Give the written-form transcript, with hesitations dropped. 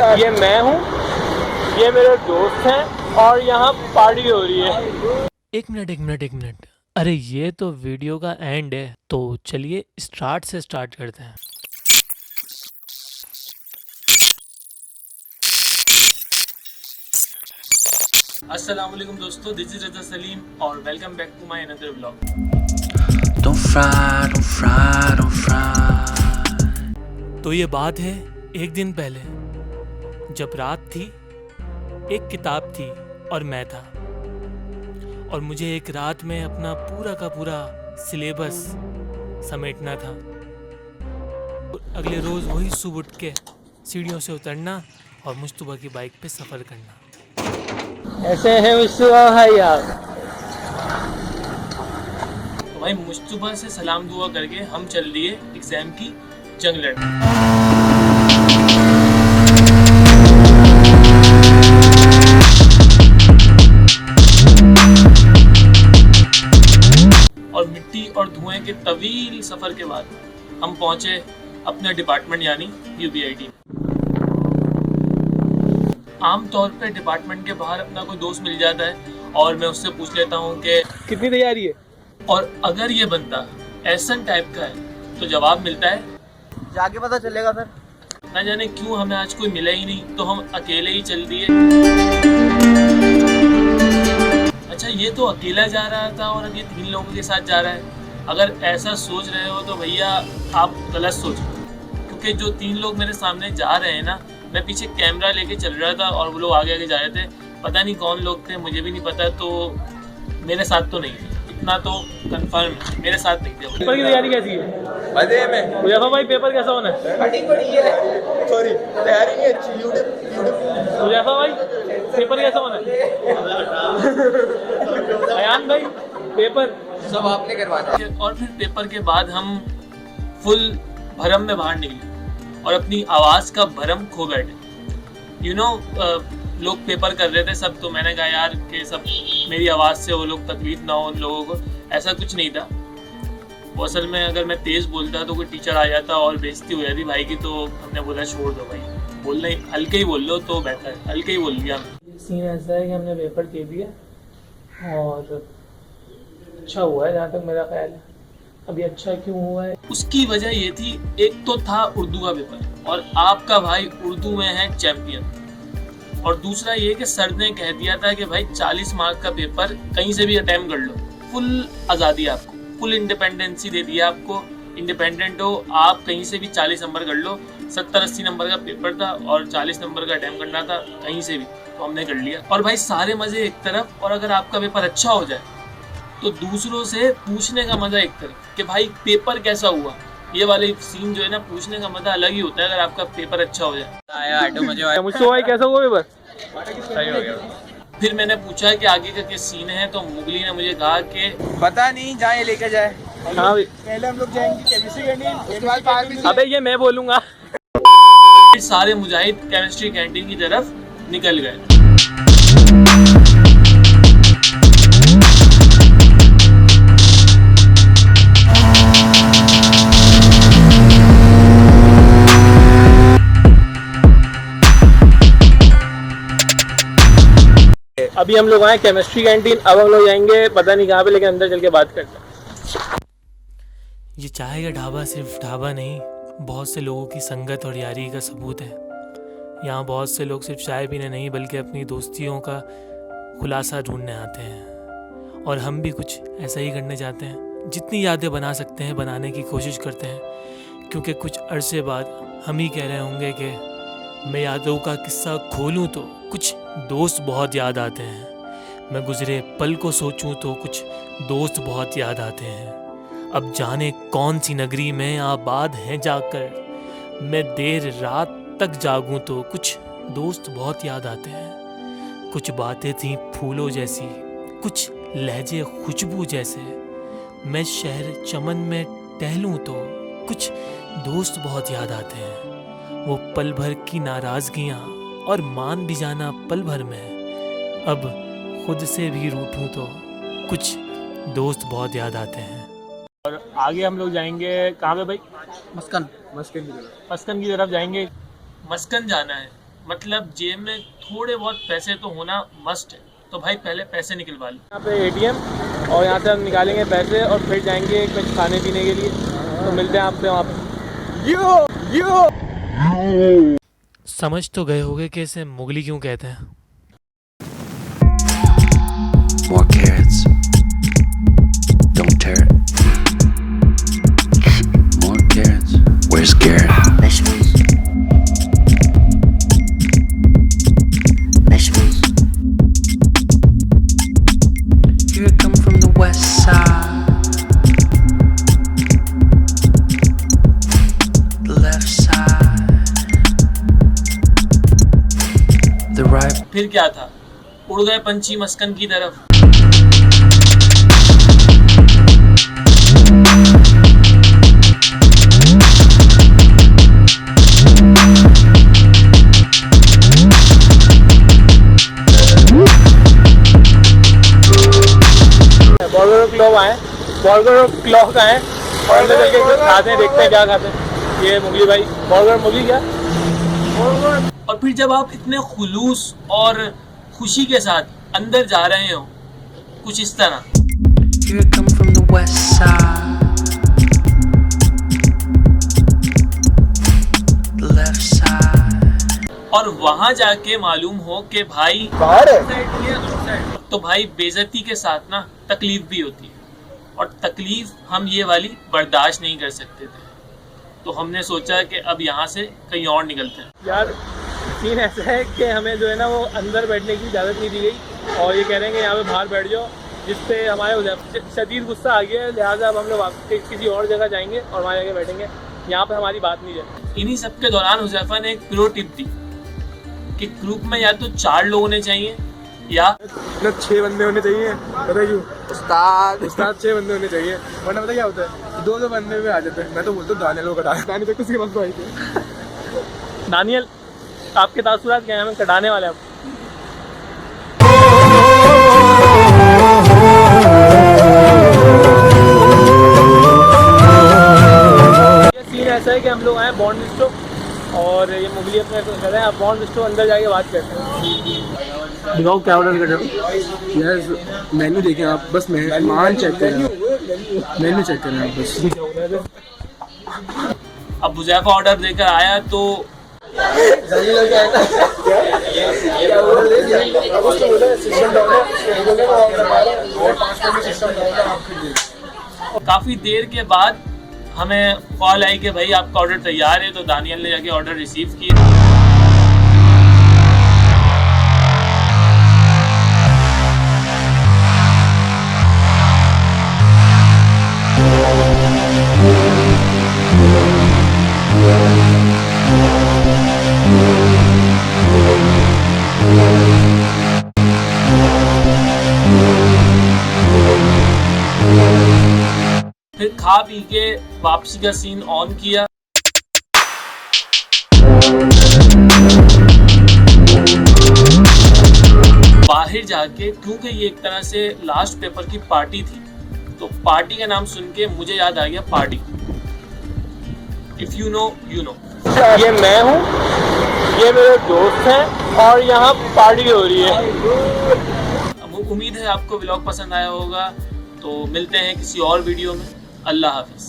ये मैं हूँ, ये मेरे दोस्त हैं और यहाँ पार्टी हो रही है। एक मिनट। अरे ये तो वीडियो का एंड है, तो चलिए स्टार्ट से स्टार्ट करते हैं। अस्सलाम वालेकुम दोस्तों, दिस इज रजा सलीम और welcome back to my another vlog. Don't fry. तो ये बात है एक दिन पहले, जब रात थी, एक किताब थी और मैं था, और मुझे एक रात में अपना पूरा का पूरा सिलेबस समेटना था। अगले रोज़ वही सुबह उठ के सीढ़ियों से उतरना और मुश्तबा की बाइक पे सफ़र करना। ऐसे है भाई यार। तो भाई मुश्तबा से सलाम दुआ करके हम चल दिए एग्ज़ाम की जंग लड़ने। और मिट्टी और धुएं के तवील सफ़र के बाद हम पहुंचे अपने डिपार्टमेंट यानी UBIT। आम तौर पे डिपार्टमेंट के बाहर अपना कोई दोस्त मिल जाता है और मैं उससे पूछ लेता हूँ कि कितनी तैयारी है, और अगर ये बंदा ऐसन टाइप का है तो जवाब मिलता है जाके पता चलेगा सर। ना जाने क्यों हमें आज कोई मिला ही नहीं, तो हम अकेले ही चल दिए। अच्छा, ये तो अकेला जा रहा था और अब ये 3 लोगों के साथ जा रहा है। अगर ऐसा सोच रहे हो तो भैया आप गलत सोच रहे हो, क्योंकि जो 3 लोग मेरे सामने जा रहे हैं ना, मैं पीछे कैमरा लेके चल रहा था और वो लोग आगे आगे जा रहे थे। पता नहीं कौन लोग थे, मुझे भी नहीं पता। तो मेरे साथ तो नहीं थे, इतना तो कंफर्म है, मेरे साथ नहीं थे। पेपर की तैयारी कैसी है? मजे में। मुजफ्फर भाई पेपर कैसा होना है? सॉरी, तैयारी नहीं अच्छी। मुजफ्फर भाई पेपर कैसा होना है? अयान भाई पेपर सब आपने करवाना है। और फिर पेपर के बाद हम फुल भरम में बाहर निकले और अपनी आवाज़ का भरम खो बैठे। लोग पेपर कर रहे थे सब, तो मैंने कहा यार कि सब मेरी आवाज़ से वो लोग तकलीफ ना हो उन लोगों को। ऐसा कुछ नहीं था। वो असल में अगर मैं तेज़ बोलता तो कोई टीचर आ जाता और बेइज्जती हो जाती भाई की, तो हमने बोला छोड़ दो भाई, बोलना ही हल्के ही बोल लो तो बेहतर है। हल्के ही बोल लिया हमने। सीन ऐसा है कि हमने पेपर दे दिया और अच्छा हुआ है जहाँ तक मेरा ख्याल है। अभी अच्छा क्यों हुआ है? उसकी वजह ये थी, एक तो था उर्दू का पेपर और आपका भाई उर्दू में है चैंपियन, और दूसरा ये कि सर ने कह दिया था कि भाई 40 मार्क का पेपर कहीं से भी अटेम्प्ट कर लो, फुल आज़ादी आपको, फुल इंडिपेंडेंसी दे दिया आपको। इंडिपेंडेंट हो आप, कहीं से भी 40 नंबर कर लो। 70-80 नंबर का पेपर था और 40 नंबर का अटेम्प्ट करना था कहीं से भी, तो हमने कर लिया। और भाई सारे मज़े एक तरफ, और अगर आपका पेपर अच्छा हो जाए तो दूसरों से पूछने का मज़ा एक तरफ कि भाई पेपर कैसा हुआ। ये वाले सीन जो है ना, पूछने का मज़ा अलग ही होता है अगर आपका पेपर अच्छा हो जाए। मुझसे भाई कैसा हुआ पेपर? सही हो गया। फिर मैंने पूछा कि आगे का क्या सीन है, तो मुगली ने मुझे कहा कि पता नहीं जहाँ ये लेके जाए। हाँ भाई, पहले हम लोग जाएंगे केमिस्ट्री कैंटीन, उसके बाद पार्क में। अबे ये मैं बोलूँगा। फिर सारे मुजाहिद केमिस्ट्री कैंटीन की तरफ निकल गए। अभी हम लोग आए केमिस्ट्री कैंटीन, अब हम लोग जाएंगे पता नहीं कहाँ पे, लेकिन अंदर चल के बात करते हैं। ये चाय का ढाबा सिर्फ ढाबा नहीं, बहुत से लोगों की संगत और यारी का सबूत है। यहाँ बहुत से लोग सिर्फ चाय पीने नहीं बल्कि अपनी दोस्तियों का खुलासा ढूंढने आते हैं, और हम भी कुछ ऐसा ही करने जाते हैं। जितनी यादें बना सकते हैं बनाने की कोशिश करते हैं, क्योंकि कुछ अरसे बाद हम ही कह रहे होंगे कि मैं यादों का किस्सा खोलूँ तो कुछ दोस्त बहुत याद आते हैं। मैं गुजरे पल को सोचूं तो कुछ दोस्त बहुत याद आते हैं। अब जाने कौन सी नगरी में आबाद हैं जाकर, मैं देर रात तक जागूं तो कुछ दोस्त बहुत याद आते हैं। कुछ बातें थीं फूलों जैसी, कुछ लहजे खुशबू जैसे। मैं शहर चमन में टहलूं तो कुछ दोस्त बहुत याद आते हैं। वो पल भर की नाराज़गियाँ और मान भी जाना पल भर में। अब खुद से भी रूठूं तो कुछ दोस्त बहुत याद आते हैं। और आगे हम लोग जाएंगे कहाँ पे भाई? मस्कन मस्कन की तरफ जाएंगे। मस्कन जाना है मतलब जेब में थोड़े बहुत पैसे तो होना मस्ट है। तो भाई पहले पैसे निकलवा लो। यहाँ पे एटीएम और यहाँ से हम निकालेंगे पैसे और फिर जाएंगे कुछ खाने पीने के लिए। तो मिलते हैं आपसे वहाँ पे। समझ तो गए होगे कि इसे मुगली क्यों कहते हैं। More carrots. Don't tear it. More carrots. Where's Garrett? Vegetables. Vegetables. Here I come from the west side. The left side. The right. फिर क्या था, उड़ गए पंछी मस्कन की तरफ। बर्गर क्लॉ आए, बर्गर क्लॉ का है और अंदर चल के खाते हैं, देखते हैं क्या खाते हैं। ये मुगली भाई बर्गर, मुगली क्या। और फिर जब आप इतने खुलूस और खुशी के साथ अंदर जा रहे हो, कुछ इस तरह। Here I come from the west side. The left side. और वहां जाके मालूम हो कि भाई बाहर है। तो भाई बेइज्जती के साथ ना तकलीफ भी होती है, और तकलीफ हम ये वाली बर्दाश्त नहीं कर सकते थे। तो हमने सोचा कि अब यहाँ से कहीं और निकलते हैं। यार सीन ऐसा है कि हमें जो है ना वो अंदर बैठने की इजाज़त नहीं दी गई और ये कह रहे हैं कि यहाँ पे बाहर बैठ जाओ, जिससे हमारे शदीद गुस्सा आ गया है। लिहाजा अब हम लोग किसी और जगह जाएंगे और वहाँ जाके बैठेंगे, यहाँ पे हमारी बात नहीं जाए। इन्हीं सब के दौरान हुज़ैफा ने एक प्रो टिप दी कि ग्रुप में या तो 4 लोग होने चाहिए या 6 बंदे होने चाहिए। पता क्यों? उस्ताद 6 बंदे होने चाहिए, वरना पता क्या होता है, 2 बंदे में आ जाते हैं। मैं तो बोलता हूँ दानियल को कटा, दानियल तक किसी के पास आई थे। दानियल, आपके तासुरात क्या हैं? हमें कटाने वाले हैं। ये सीन ऐसा है कि हम लोग आए बॉन्ड स्टो और ये मुगली अपने कर रहे हैं। आप बॉन्ड स्टो अंदर जाके बात करते हैं। दिखाओ क्या ऑर्डर कर रहे हो। यार मेन्यू देखें आप, बस मेहमान चेक करें, मेन्यू चेक करें आप बस। अब हुज़ैफा ऑर्डर देकर आया तो काफ़ी देर के बाद हमें कॉल आई कि भाई आपका ऑर्डर तैयार है। तो दानियल ने जाके ऑर्डर रिसीव किया। फिर खा पी के वापसी का सीन ऑन किया। बाहर जाके, क्योंकि ये एक तरह से लास्ट पेपर की पार्टी थी, तो पार्टी का नाम सुन के मुझे याद आ गया party. If you know you know. ये मैं हूँ, ये मेरे दोस्त हैं और यहाँ पार्टी हो रही है। उम्मीद है आपको व्लॉग पसंद आया होगा। तो मिलते हैं किसी और वीडियो में। अल्लाह हाफिज़।